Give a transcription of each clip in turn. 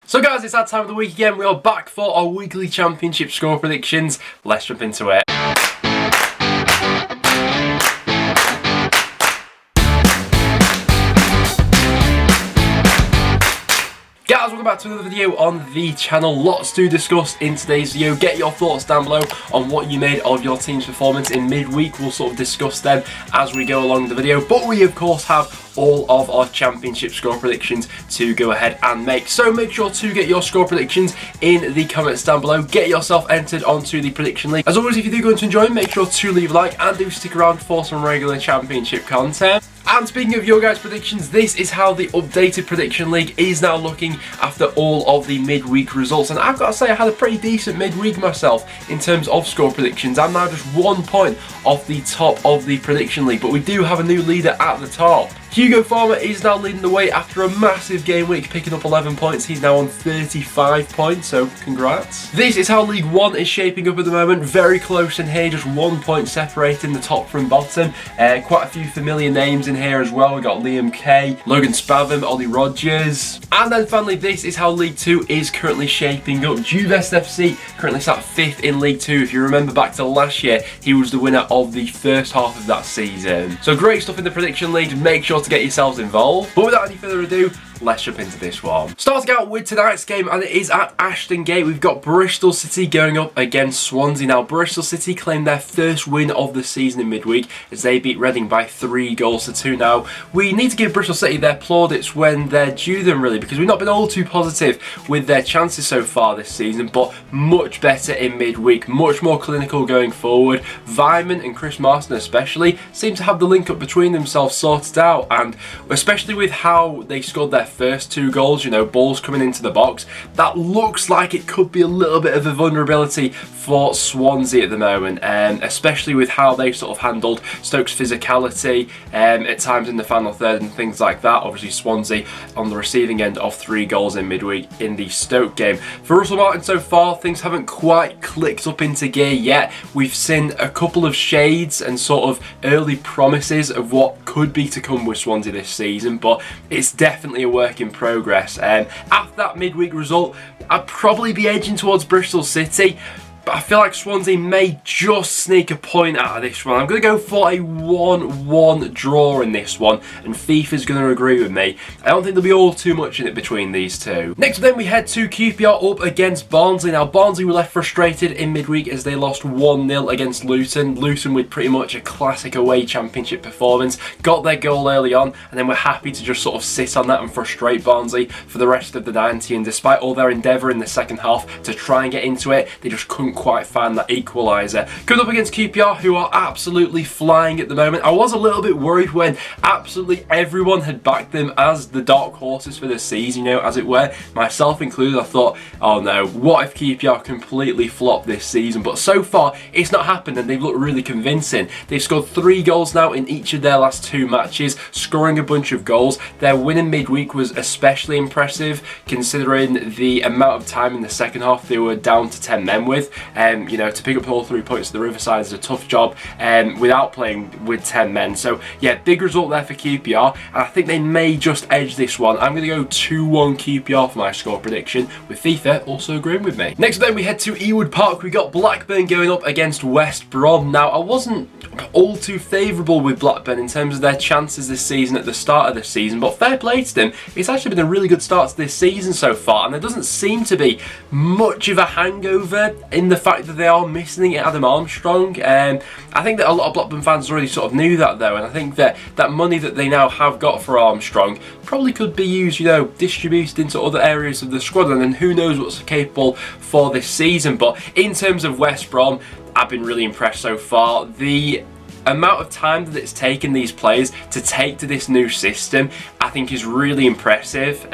So guys, it's that time of the week again. We are back for our weekly championship score predictions. Let's jump into it. Guys, welcome back to another video on the channel. Lots to discuss in today's video. Get your thoughts down below on what you made of your team's performance in midweek. We'll sort of discuss them as we go along the video. But we, of course, have all of our championship score predictions to go ahead and make. So make sure to get your score predictions in the comments down below. Get yourself entered onto the prediction league. As always, if you do go to enjoy, make sure to leave a like and do stick around for some regular championship content. And speaking of your guys' predictions, this is how the updated prediction league is now looking after all of the midweek results. And I've got to say, I had a pretty decent midweek myself in terms of score predictions. I'm now just 1 point off the top of the prediction league, but we do have a new leader at the top. Hugo Farmer is now leading the way after a massive game week, picking up 11 points. He's now on 35 points, so congrats. This is how League One is shaping up at the moment. Very close in here, just 1 point separating the top from bottom. Quite a few familiar names in here as well. We've got Liam Kay, Logan Spatham, Ollie Rogers. And then finally, this is how League Two is currently shaping up. Juvest FC currently sat 5th in League Two. If you remember back to last year, he was the winner of the first half of that season. So great stuff in the prediction league. Make sure to get yourselves involved. But without any further ado, let's jump into this one. Starting out with tonight's game, and it is at Ashton Gate. We've got Bristol City going up against Swansea. Now, Bristol City claimed their first win of the season in midweek as they beat Reading by 3-2. Now, we need to give Bristol City their plaudits when they're due them, really, because we've not been all too positive with their chances so far this season, but much better in midweek, much more clinical going forward. Vyman and Chris Marston especially seem to have the link up between themselves sorted out, and especially with how they scored their first 2 goals, you know, balls coming into the box, that looks like it could be a little bit of a vulnerability for Swansea at the moment, especially with how they sort of handled Stoke's physicality at times in the final third and things like that. Obviously Swansea on the receiving end of 3 goals in midweek in the Stoke game. For Russell Martin so far, things haven't quite clicked up into gear yet. We've seen a couple of shades and sort of early promises of what could be to come with Swansea this season, but it's definitely a work in progress. After that midweek result, I'd probably be edging towards Bristol City, but I feel like Swansea may just sneak a point out of this one. I'm going to go for a 1-1 draw in this one, and FIFA's going to agree with me. I don't think there'll be all too much in it between these two. Next then we head to QPR up against Barnsley. Now Barnsley were left frustrated in midweek as they lost 1-0 against Luton. Luton with pretty much a classic away championship performance, got their goal early on, and then we're happy to just sort of sit on that and frustrate Barnsley for the rest of the 90. And despite all their endeavour in the second half to try and get into it, they just couldn't quite find that equaliser. Coming up against QPR, who are absolutely flying at the moment. I was a little bit worried when absolutely everyone had backed them as the dark horses for the season, you know, as it were, myself included. I thought, oh no, what if QPR completely flop this season? But so far, it's not happened, and they've looked really convincing. They've scored 3 goals now in each of their last 2 matches, scoring a bunch of goals. Their win in midweek was especially impressive, considering the amount of time in the second half they were down to 10 men with. You know, to pick up all 3 points at the Riverside is a tough job without playing with 10 men. So yeah, big result there for QPR, and I think they may just edge this one. I'm going to go 2-1 QPR for my score prediction, with FIFA also agreeing with me. Next then we head to Ewood Park. We got Blackburn going up against West Brom. Now I wasn't all too favourable with Blackburn in terms of their chances this season at the start of the season, but fair play to them. It's actually been a really good start to this season so far, and there doesn't seem to be much of a hangover in the fact that they are missing Adam Armstrong. I think that a lot of Blackburn fans already sort of knew that though, and I think that that money that they now have got for Armstrong probably could be used, you know, distributed into other areas of the squad, and then who knows what's capable for this season. But in terms of West Brom, I've been really impressed so far. The amount of time that it's taken these players to take to this new system, I think, is really impressive.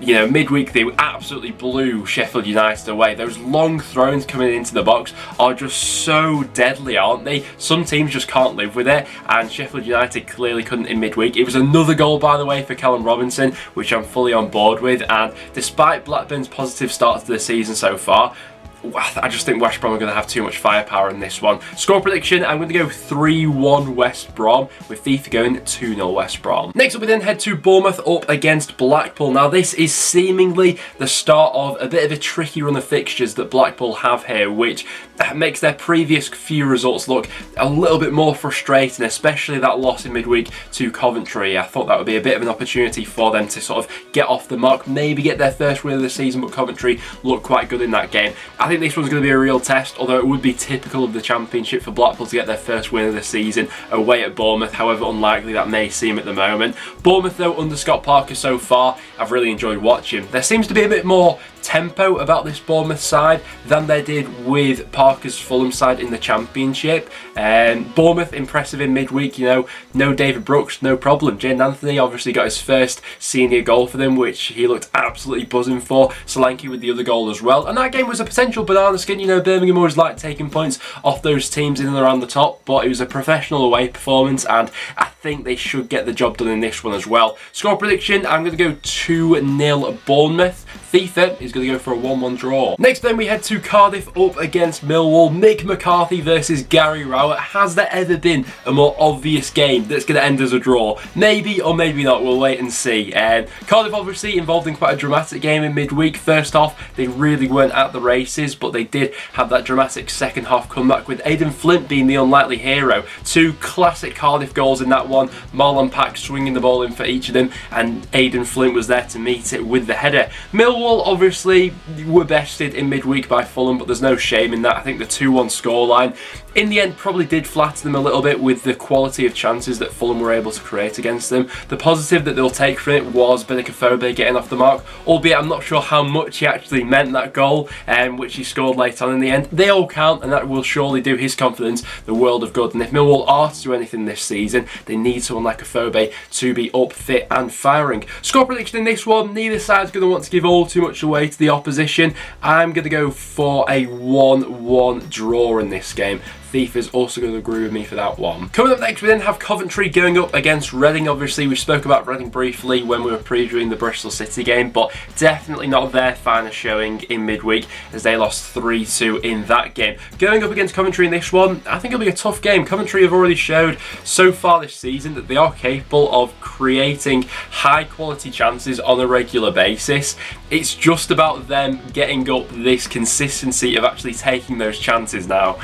You know, midweek they absolutely blew Sheffield United away. Those long throws coming into the box are just so deadly, aren't they? Some teams just can't live with it, and Sheffield United clearly couldn't in midweek. It was another goal, by the way, for Callum Robinson, which I'm fully on board with, and despite Blackburn's positive start to the season so far, I just think West Brom are going to have too much firepower in this one. Score prediction, I'm going to go 3-1 West Brom, with FIFA going 2-0 West Brom. Next up we then head to Bournemouth up against Blackpool. Now this is seemingly the start of a bit of a tricky run of fixtures that Blackpool have here, which makes their previous few results look a little bit more frustrating, especially that loss in midweek to Coventry. I thought that would be a bit of an opportunity for them to sort of get off the mark, maybe get their first win of the season, but Coventry looked quite good in that game. I think this one's going to be a real test, although it would be typical of the Championship for Blackpool to get their first win of the season away at Bournemouth, however unlikely that may seem at the moment. Bournemouth though, under Scott Parker so far, I've really enjoyed watching. There seems to be a bit more tempo about this Bournemouth side than they did with Parker's Fulham side in the Championship. Bournemouth impressive in midweek, you know, no David Brooks, no problem. Jane Anthony obviously got his first senior goal for them, which he looked absolutely buzzing for. Solanke with the other goal as well. And that game was a potential banana skin. You know, Birmingham always like taking points off those teams in and around the top, but it was a professional away performance, and I think they should get the job done in this one as well. Score prediction, I'm going to go 2-0 Bournemouth. FIFA is going to go for a 1-1 draw. Next then we head to Cardiff up against Millwall. Mick McCarthy versus Gary Rowett. Has there ever been a more obvious game that's going to end as a draw? Maybe or maybe not, we'll wait and see. Cardiff obviously involved in quite a dramatic game in midweek. First off, they really weren't at the races, but they did have that dramatic second half comeback with Aidan Flint being the unlikely hero. Two classic Cardiff goals in that one. Marlon Pack swinging the ball in for each of them, and Aidan Flint was there to meet it with the header. Millwall obviously were bested in midweek by Fulham, but there's no shame in that. I think the 2-1 scoreline in the end probably did flatter them a little bit with the quality of chances that Fulham were able to create against them. The positive that they'll take from it was Benicophobe getting off the mark, albeit I'm not sure how much he actually meant that goal, which he scored late on in the end. They all count, and that will surely do his confidence the world of good. And if Millwall are to do anything this season, they need someone like Phobe to be up, fit and firing. Score prediction in this one, neither side's going to want to give all too much away to the opposition. I'm going to go for a 1-1 draw in this game. FIFA's also going to agree with me for that one. Coming up next, we then have Coventry going up against Reading. Obviously, we spoke about Reading briefly when we were previewing the Bristol City game, but definitely not their finest showing in midweek as they lost 3-2 in that game. Going up against Coventry in this one, I think it'll be a tough game. Coventry have already showed so far this season that they are capable of creating high quality chances on a regular basis. It's just about them getting up this consistency of actually taking those chances now.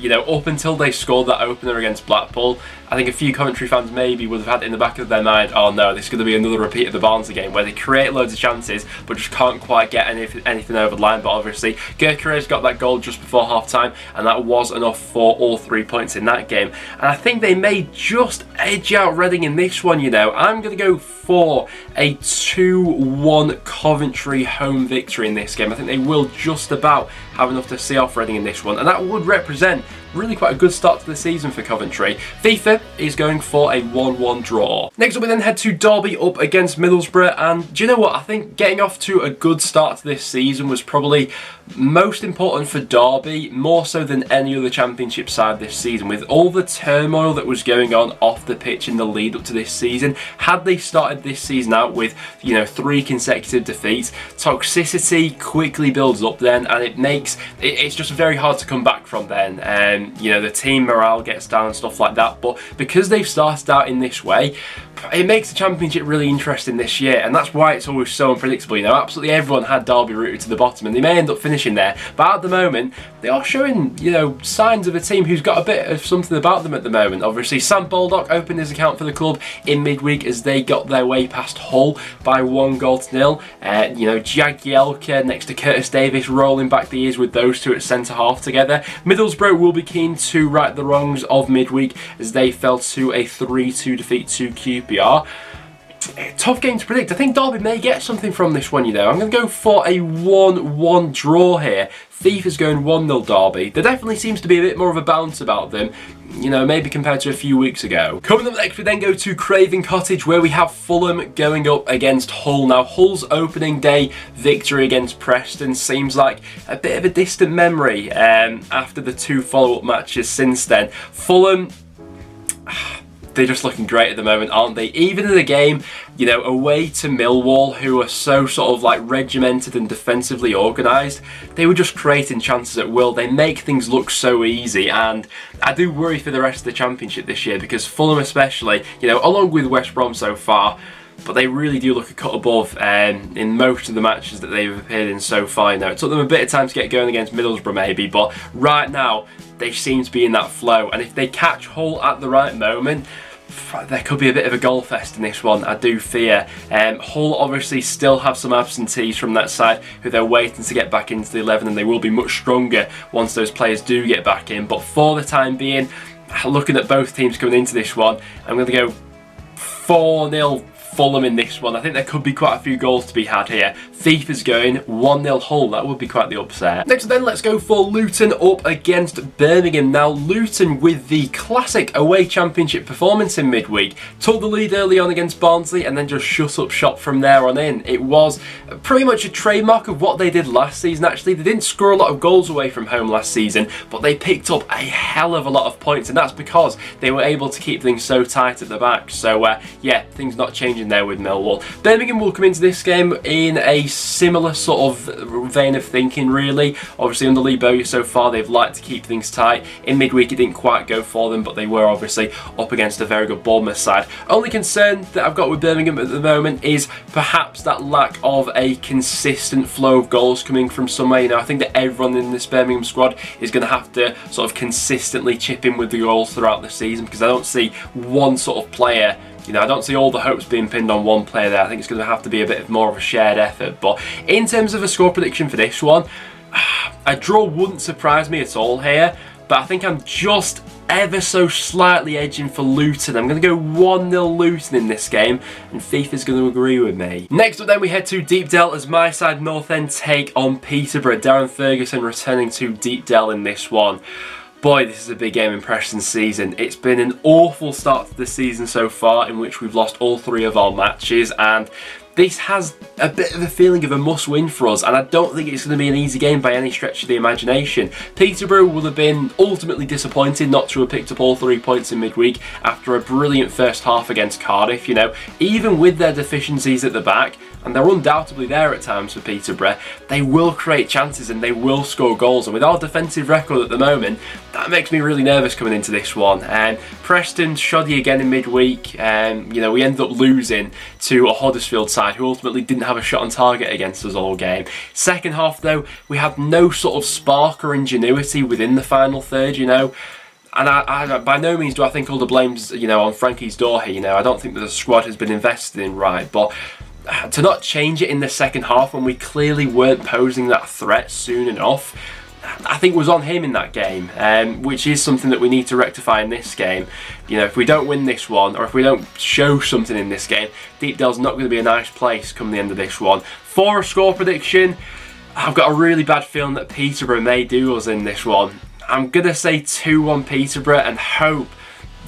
You know, up until they scored that opener against Blackpool, I think a few Coventry fans maybe would have had in the back of their mind, oh no, this is going to be another repeat of the Barnsley game where they create loads of chances but just can't quite get anything over the line. But obviously Gyökeres got that goal just before half time, and that was enough for all 3 points in that game. And I think they may just edge out Reading in this one, you know. I'm going to go for a 2-1 Coventry home victory in this game. I think they will just about have enough to see off Reading in this one, and that would represent really quite a good start to the season for Coventry. FIFA is going for a 1-1 draw. Next up we then head to Derby up against Middlesbrough, and do you know what? I think getting off to a good start to this season was probably most important for Derby, more so than any other Championship side this season. With all the turmoil that was going on off the pitch in the lead up to this season, had they started this season out with, you know, 3 consecutive defeats, toxicity quickly builds up then, and it's just very hard to come back from then. You know, the team morale gets down and stuff like that, but because they've started out in this way, it makes the Championship really interesting this year, and that's why it's always so unpredictable. You know, absolutely everyone had Derby rooted to the bottom, and they may end up finishing there, but at the moment they are showing, you know, signs of a team who's got a bit of something about them at the moment. Obviously Sam Baldock opened his account for the club in midweek as they got their way past Hull by 1-0. You know, Jagielka next to Curtis Davis rolling back the years with those two at centre half together. Middlesbrough will be keen to right the wrongs of midweek as they fell to a 3-2 defeat to QPR. Tough game to predict. I think Derby may get something from this one, you know. I'm going to go for a 1-1 draw here. FIFA's going 1-0 Derby. There definitely seems to be a bit more of a bounce about them, you know, maybe compared to a few weeks ago. Coming up next, we then go to Craven Cottage, where we have Fulham going up against Hull. Now, Hull's opening day victory against Preston seems like a bit of a distant memory after the 2 follow-up matches since then. Fulham, they're just looking great at the moment, aren't they? Even in the game, you know, away to Millwall, who are so sort of like regimented and defensively organised, they were just creating chances at will. They make things look so easy, and I do worry for the rest of the Championship this year, because Fulham especially, you know, along with West Brom so far, but they really do look a cut above in most of the matches that they've appeared in so far. You know, it took them a bit of time to get going against Middlesbrough maybe, but right now they seem to be in that flow, and if they catch Hull at the right moment, there could be a bit of a goal fest in this one, I do fear. Hull obviously still have some absentees from that side who they're waiting to get back into the 11, and they will be much stronger once those players do get back in. But for the time being, looking at both teams coming into this one, I'm going to go 4-0 Fulham in this one. I think there could be quite a few goals to be had here. FIFA's going 1-0 Hull. That would be quite the upset. Next then, let's go for Luton up against Birmingham. Now, Luton with the classic away Championship performance in midweek took the lead early on against Barnsley and then just shut up shop from there on in. It was pretty much a trademark of what they did last season, actually. They didn't score a lot of goals away from home last season, but they picked up a hell of a lot of points, and that's because they were able to keep things so tight at the back. So, yeah, things not changing there with Millwall. Birmingham will come into this game in a similar sort of vein of thinking, really. Obviously under Lee Bowyer so far, they've liked to keep things tight. In midweek it didn't quite go for them, but they were obviously up against a very good Bournemouth side. Only concern that I've got with Birmingham at the moment is perhaps that lack of a consistent flow of goals coming from somewhere. You know, I think that everyone in this Birmingham squad is going to have to sort of consistently chip in with the goals throughout the season, because I don't see one sort of player. You know, I don't see all the hopes being pinned on one player there. I think it's going to have to be a bit more of a shared effort. But in terms of a score prediction for this one, a draw wouldn't surprise me at all here. But I think I'm just ever so slightly edging for Luton. I'm going to go 1-0 Luton in this game, and FIFA's going to agree with me. Next up then, we head to Deepdale as my side North End take on Peterborough. Darren Ferguson returning to Deepdale in this one. Boy, this is a big game in Preston's season. It's been an awful start to the season so far, in which we've lost all 3 of our matches, and this has a bit of a feeling of a must-win for us, and I don't think it's going to be an easy game by any stretch of the imagination. Peterborough will have been ultimately disappointed not to have picked up all 3 points in midweek after a brilliant first half against Cardiff. You know, even with their deficiencies at the back, and they're undoubtedly there at times for Peterborough, they will create chances and they will score goals. And with our defensive record at the moment, that makes me really nervous coming into this one. And Preston shoddy again in midweek. You know, we ended up losing to a Huddersfield side who ultimately didn't have a shot on target against us all game. Second half though, we had no sort of spark or ingenuity within the final third, you know. And I by no means do I think all the blame's, you know, on Frankie's door here. You know, I don't think that the squad has been invested in right, but to not change it in the second half when we clearly weren't posing that threat soon enough, I think was on him in that game, which is something that we need to rectify in this game. You know, if we don't win this one, or if we don't show something in this game, Deepdale's not going to be a nice place come the end of this one. For a score prediction, I've got a really bad feeling that Peterborough may do us in this one. I'm going to say 2-1 Peterborough and hope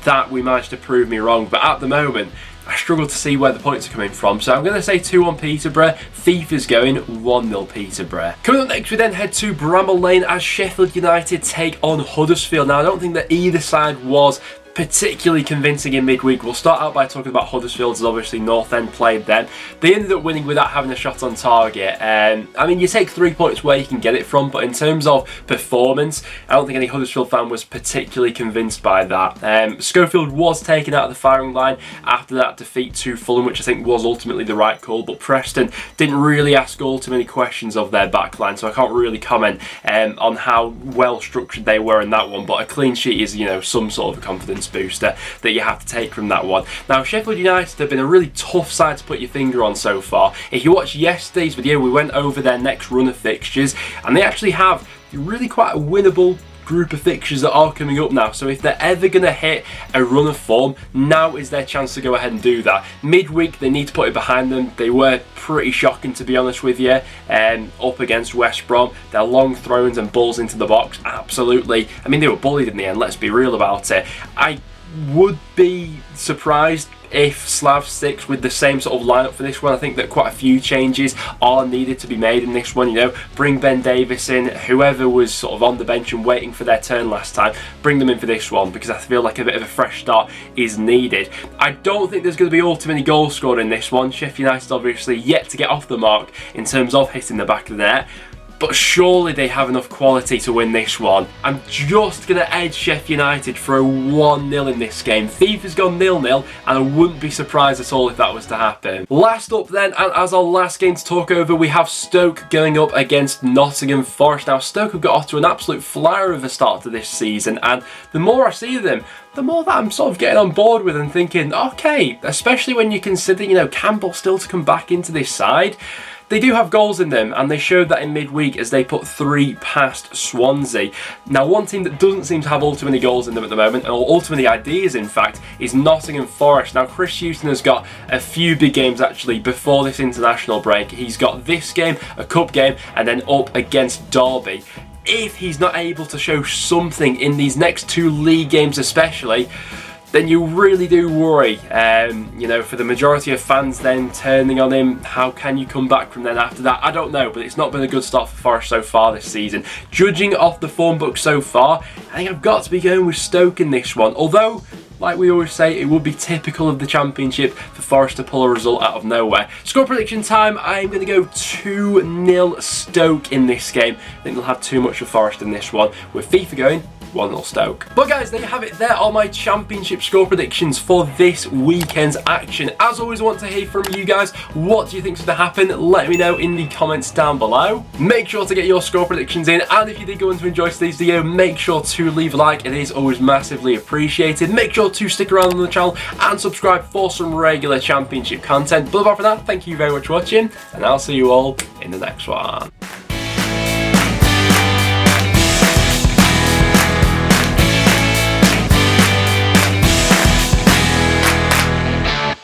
that we manage to prove me wrong, but at the moment I struggle to see where the points are coming from, so I'm going to say 2-1 Peterborough. FIFA's going 1-0 Peterborough. Coming up next, we then head to Bramall Lane as Sheffield United take on Huddersfield. Now, I don't think that either side was particularly convincing in midweek. We'll start out by talking about Huddersfield, as obviously North End played them. They ended up winning without having a shot on target. I mean, you take 3 points where you can get it from, but in terms of performance, I don't think any Huddersfield fan was particularly convinced by that. Schofield was taken out of the firing line after that defeat to Fulham, which I think was ultimately the right call, but Preston didn't really ask all too many questions of their backline, so I can't really comment on how well structured they were in that one, but a clean sheet is, you know, some sort of a confidence booster that you have to take from that one. Now, Sheffield United have been a really tough side to put your finger on so far. If you watch yesterday's video, we went over their next run of fixtures, and they actually have really quite a winnable group of fixtures that are coming up now. So if they're ever going to hit a run of form, now is their chance to go ahead and do that. Midweek, they need to put it behind them. They were pretty shocking, to be honest with you, up against West Brom. Their long throws and balls into the box, absolutely. I mean, they were bullied in the end, let's be real about it. I would be surprised if Slav sticks with the same sort of lineup for this one. I think that quite a few changes are needed to be made in this one. You know, bring Ben Davies in, whoever was sort of on the bench and waiting for their turn last time, bring them in for this one, because I feel like a bit of a fresh start is needed. I don't think there's going to be all too many goals scored in this one. Sheff United obviously yet to get off the mark in terms of hitting the back of the net, but surely they have enough quality to win this one. I'm just going to edge Sheff United for a 1-0 in this game. FIFA's gone 0-0, and I wouldn't be surprised at all if that was to happen. Last up then, and as our last game to talk over, we have Stoke going up against Nottingham Forest. Now, Stoke have got off to an absolute flyer of a start to this season, and the more I see them, the more that I'm sort of getting on board with and thinking, okay, especially when you consider, you know, Campbell still to come back into this side. They do have goals in them, and they showed that in midweek as they put 3 past Swansea. Now, one team that doesn't seem to have all too many goals in them at the moment, or ultimately ideas in fact, is Nottingham Forest. Now, Chris Hughton has got a few big games actually before this international break. He's got this game, a cup game, and then up against Derby. If he's not able to show something in these next 2 league games especially, then you really do worry, you know, for the majority of fans then turning on him. How can you come back from then after that? I don't know, but it's not been a good start for Forest so far this season. Judging off the form book so far, I think I've got to be going with Stoke in this one. Although, like we always say, it would be typical of the Championship for Forest to pull a result out of nowhere. Score prediction time, I'm going to go 2-0 Stoke in this game. I think they'll have too much of Forest in this one, with FIFA going 1-0 Stoke. But guys, there you have it. There are my Championship score predictions for this weekend's action. As always, I want to hear from you guys. What do you think is going to happen? Let me know in the comments down below. Make sure to get your score predictions in, and if you did go on to enjoy today's video, make sure to leave a like. It is always massively appreciated. Make sure to stick around on the channel and subscribe for some regular Championship content. But apart from that, thank you very much for watching, and I'll see you all in the next one.